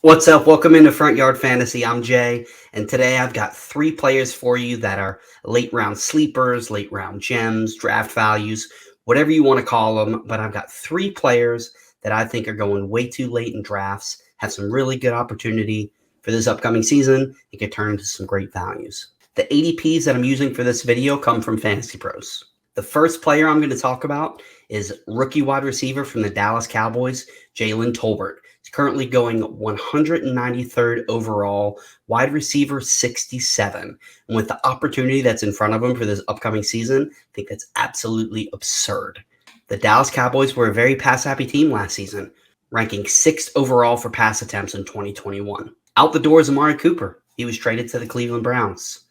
What's up? Welcome into Front Yard Fantasy. I'm Jay, and today I've got three players for you that are late round sleepers, late round gems, draft values, whatever you want to call them. But I've got three players that I think are going way too late in drafts, have some really good opportunity for this upcoming season, and could turn into some great values. The ADPs that I'm using for this video come from Fantasy Pros. The first player I'm going to talk about is rookie wide receiver from the Dallas Cowboys, Jalen Tolbert. He's currently going 193rd overall, wide receiver 67. And with the opportunity that's in front of him for this upcoming season, I think that's absolutely absurd. The Dallas Cowboys were a very pass-happy team last season, ranking 6th overall for pass attempts in 2021. Out the door is Amari Cooper. He was traded to the Cleveland Browns.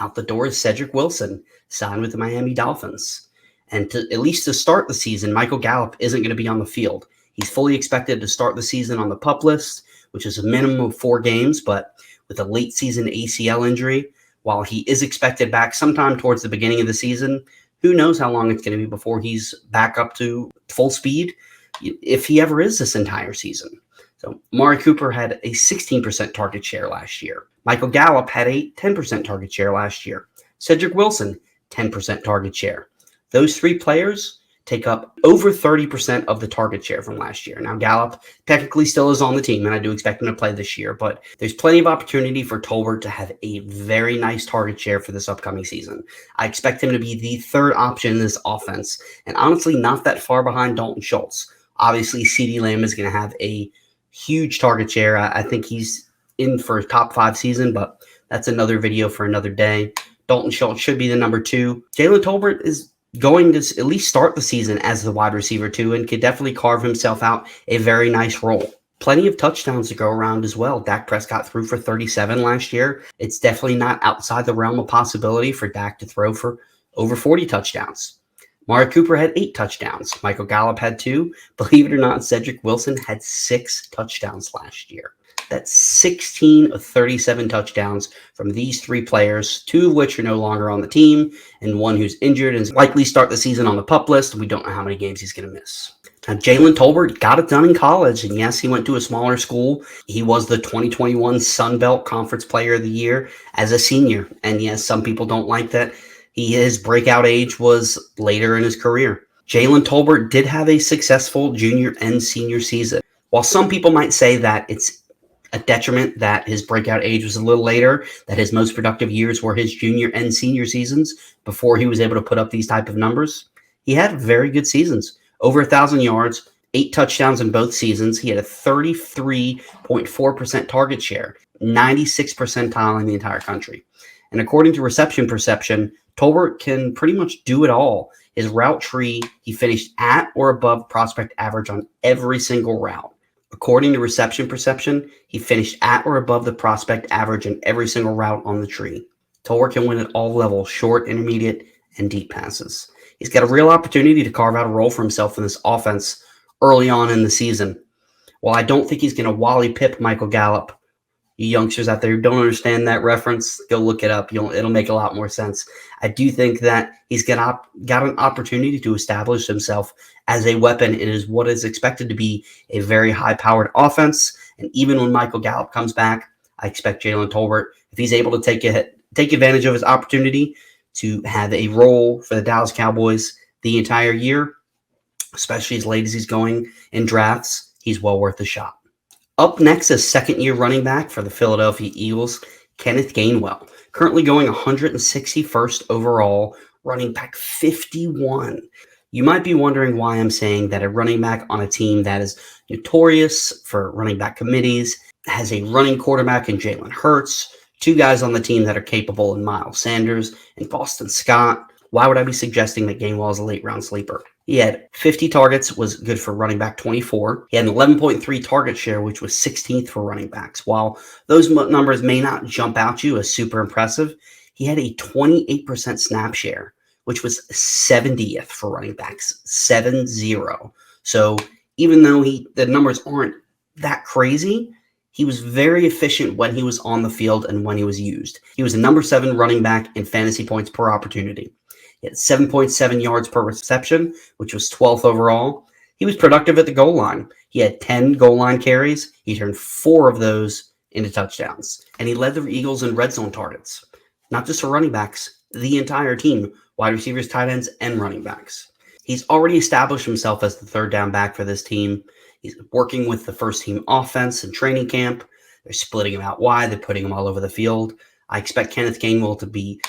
Out the door is Cedric Wilson, signed with the Miami Dolphins. And at least to start the season, Michael Gallup isn't going to be on the field. He's fully expected to start the season on the PUP list, which is a minimum of 4 games, but with a late season ACL injury, while he is expected back sometime towards the beginning of the season, who knows how long it's going to be before he's back up to full speed, if he ever is this entire season. So Amari Cooper had a 16% target share last year. Michael Gallup had a 10% target share last year. Cedric Wilson, 10% target share. Those three players take up over 30% of the target share from last year. Now, Gallup technically still is on the team, and I do expect him to play this year, but there's plenty of opportunity for Tolbert to have a very nice target share for this upcoming season. I expect him to be the third option in this offense, and honestly, not that far behind Dalton Schultz. Obviously, CeeDee Lamb is going to have a huge target share. I think he's in for a top 5 season, but that's another video for another day. Dalton Schultz should be the number 2. Jalen Tolbert is going to at least start the season as the wide receiver 2 and could definitely carve himself out a very nice role. Plenty of touchdowns to go around as well. Dak Prescott threw for 37 last year. It's definitely not outside the realm of possibility for Dak to throw for over 40 touchdowns. Amari Cooper had 8 touchdowns. Michael Gallup had 2. Believe it or not, Cedric Wilson had 6 touchdowns last year. That's 16 of 37 touchdowns from these 3 players, 2 of which are no longer on the team, and 1 who's injured and is likely start the season on the PUP list. We don't know how many games he's going to miss. Now, Jalen Tolbert got it done in college, and yes, he went to a smaller school. He was the 2021 Sun Belt Conference Player of the Year as a senior, and yes, some people don't like that. His breakout age was later in his career. Jalen Tolbert did have a successful junior and senior season. While some people might say that it's a detriment that his breakout age was a little later, that his most productive years were his junior and senior seasons before he was able to put up these type of numbers, he had very good seasons. Over 1,000 yards, 8 touchdowns in both seasons. He had a 33.4% target share, 96th percentile in the entire country. And according to Reception Perception, Tolbert can pretty much do it all. His route tree, he finished at or above prospect average on every single route. According to Reception Perception, he finished at or above the prospect average in every single route on the tree. Tolbert can win at all levels, short, intermediate, and deep passes. He's got a real opportunity to carve out a role for himself in this offense early on in the season. While I don't think he's going to Wally Pip Michael Gallup, you youngsters out there who don't understand that reference, go look it up. It'll make a lot more sense. I do think that he's got an opportunity to establish himself as a weapon in what is expected to be a very high-powered offense. And even when Michael Gallup comes back, I expect Jalen Tolbert, if he's able to take advantage of his opportunity to have a role for the Dallas Cowboys the entire year, especially as late as he's going in drafts, he's well worth a shot. Up next is second-year running back for the Philadelphia Eagles, Kenneth Gainwell, currently going 161st overall, running back 51. You might be wondering why I'm saying that a running back on a team that is notorious for running back committees, has a running quarterback in Jalen Hurts, 2 guys on the team that are capable in Miles Sanders and Boston Scott. Why would I be suggesting that Gainwell is a late-round sleeper? He had 50 targets, was good for running back 24. He had an 11.3 target share, which was 16th for running backs. While those numbers may not jump out you as super impressive, he had a 28% snap share, which was 70th for running backs, 7-0. So even though the numbers aren't that crazy, he was very efficient when he was on the field and when he was used. He was the number 7 running back in fantasy points per opportunity. He had 7.7 yards per reception, which was 12th overall, He was productive at the goal line. He had 10 goal line carries. He turned 4 of those into touchdowns. And he led the Eagles in red zone targets, not just for running backs, the entire team, wide receivers, tight ends, and running backs. He's already established himself as the third down back for this team. He's working with the first team offense in training camp. They're splitting him out wide. They're putting him all over the field. I expect Kenneth Gainwell to be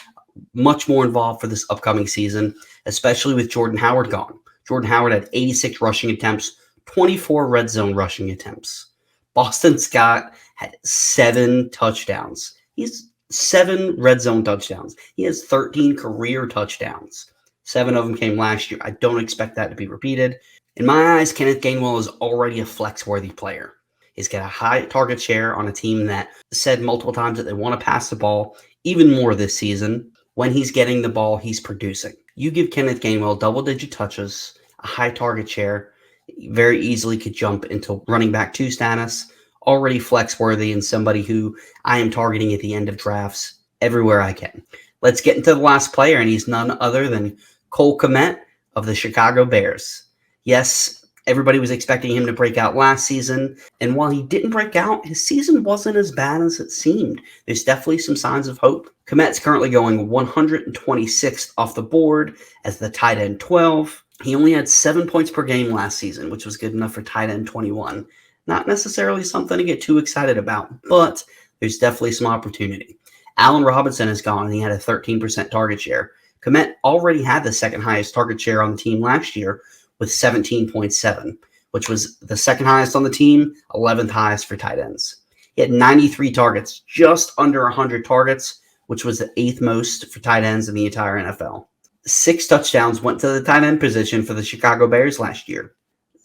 much more involved for this upcoming season, especially with Jordan Howard gone. Jordan Howard had 86 rushing attempts, 24 red zone rushing attempts. Boston Scott had 7 touchdowns. He's 7 red zone touchdowns. He has 13 career touchdowns. 7 of them came last year. I don't expect that to be repeated. In my eyes, Kenneth Gainwell is already a flex-worthy player. He's got a high target share on a team that said multiple times that they want to pass the ball even more this season. When he's getting the ball, he's producing. You give Kenneth Gainwell double-digit touches, a high target share, very easily could jump into running back 2 status, already flex-worthy and somebody who I am targeting at the end of drafts everywhere I can. Let's get into the last player, and he's none other than Cole Kmet of the Chicago Bears. Yes, everybody was expecting him to break out last season, and while he didn't break out, his season wasn't as bad as it seemed. There's definitely some signs of hope. Kmet's currently going 126th off the board as the tight end 12. He only had 7 points per game last season, which was good enough for tight end 21. Not necessarily something to get too excited about, but there's definitely some opportunity. Allen Robinson is gone, and he had a 13% target share. Kmet already had the second highest target share on the team last year with 17.7, which was the second highest on the team, 11th highest for tight ends. He had 93 targets, just under 100 targets, which was the 8th most for tight ends in the entire NFL. 6 touchdowns went to the tight end position for the Chicago Bears last year.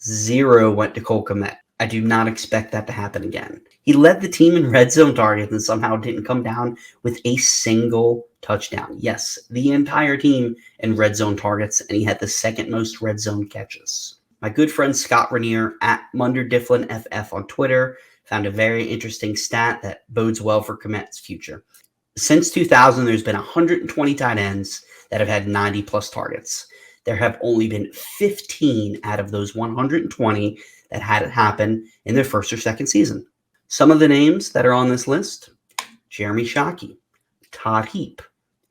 0 went to Cole Kmet. I do not expect that to happen again. He led the team in red zone targets and somehow didn't come down with a single touchdown. Yes, the entire team in red zone targets, and he had the second most red zone catches. My good friend Scott Rainier at MunderDiflinFF on Twitter found a very interesting stat that bodes well for Kmet's future. Since 2000, there's been 120 tight ends that have had 90-plus targets. There have only been 15 out of those 120 that had it happen in their first or second season. Some of the names that are on this list: Jeremy Shockey, Todd Heap,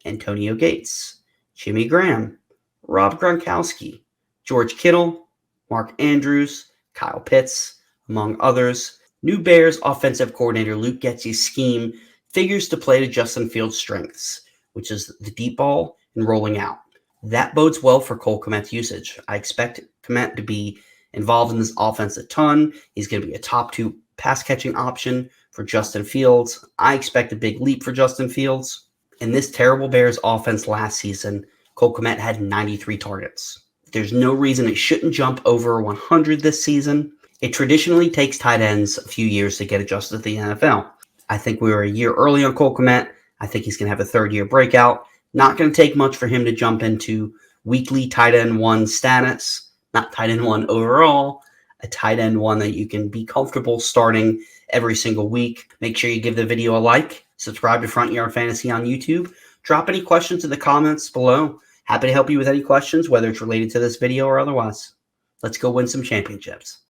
Antonio Gates, Jimmy Graham, Rob Gronkowski, George Kittle, Mark Andrews, Kyle Pitts, among others. New Bears offensive coordinator Luke Getzey's scheme figures to play to Justin Fields' strengths, which is the deep ball and rolling out. That bodes well for Cole Kmet's usage. I expect Kmet to be involved in this offense a ton. He's going to be a top 2 pass-catching option for Justin Fields. I expect a big leap for Justin Fields. In this terrible Bears offense last season, Cole Kmet had 93 targets. There's no reason it shouldn't jump over 100 this season. It traditionally takes tight ends a few years to get adjusted to the NFL. I think we were a year early on Cole Kmet. I think he's going to have a third-year breakout. Not going to take much for him to jump into weekly tight end 1 status. Not tight end 1 overall, a tight end 1 that you can be comfortable starting every single week. Make sure you give the video a like, subscribe to Front Yard Fantasy on YouTube, drop any questions in the comments below. Happy to help you with any questions, whether it's related to this video or otherwise. Let's go win some championships.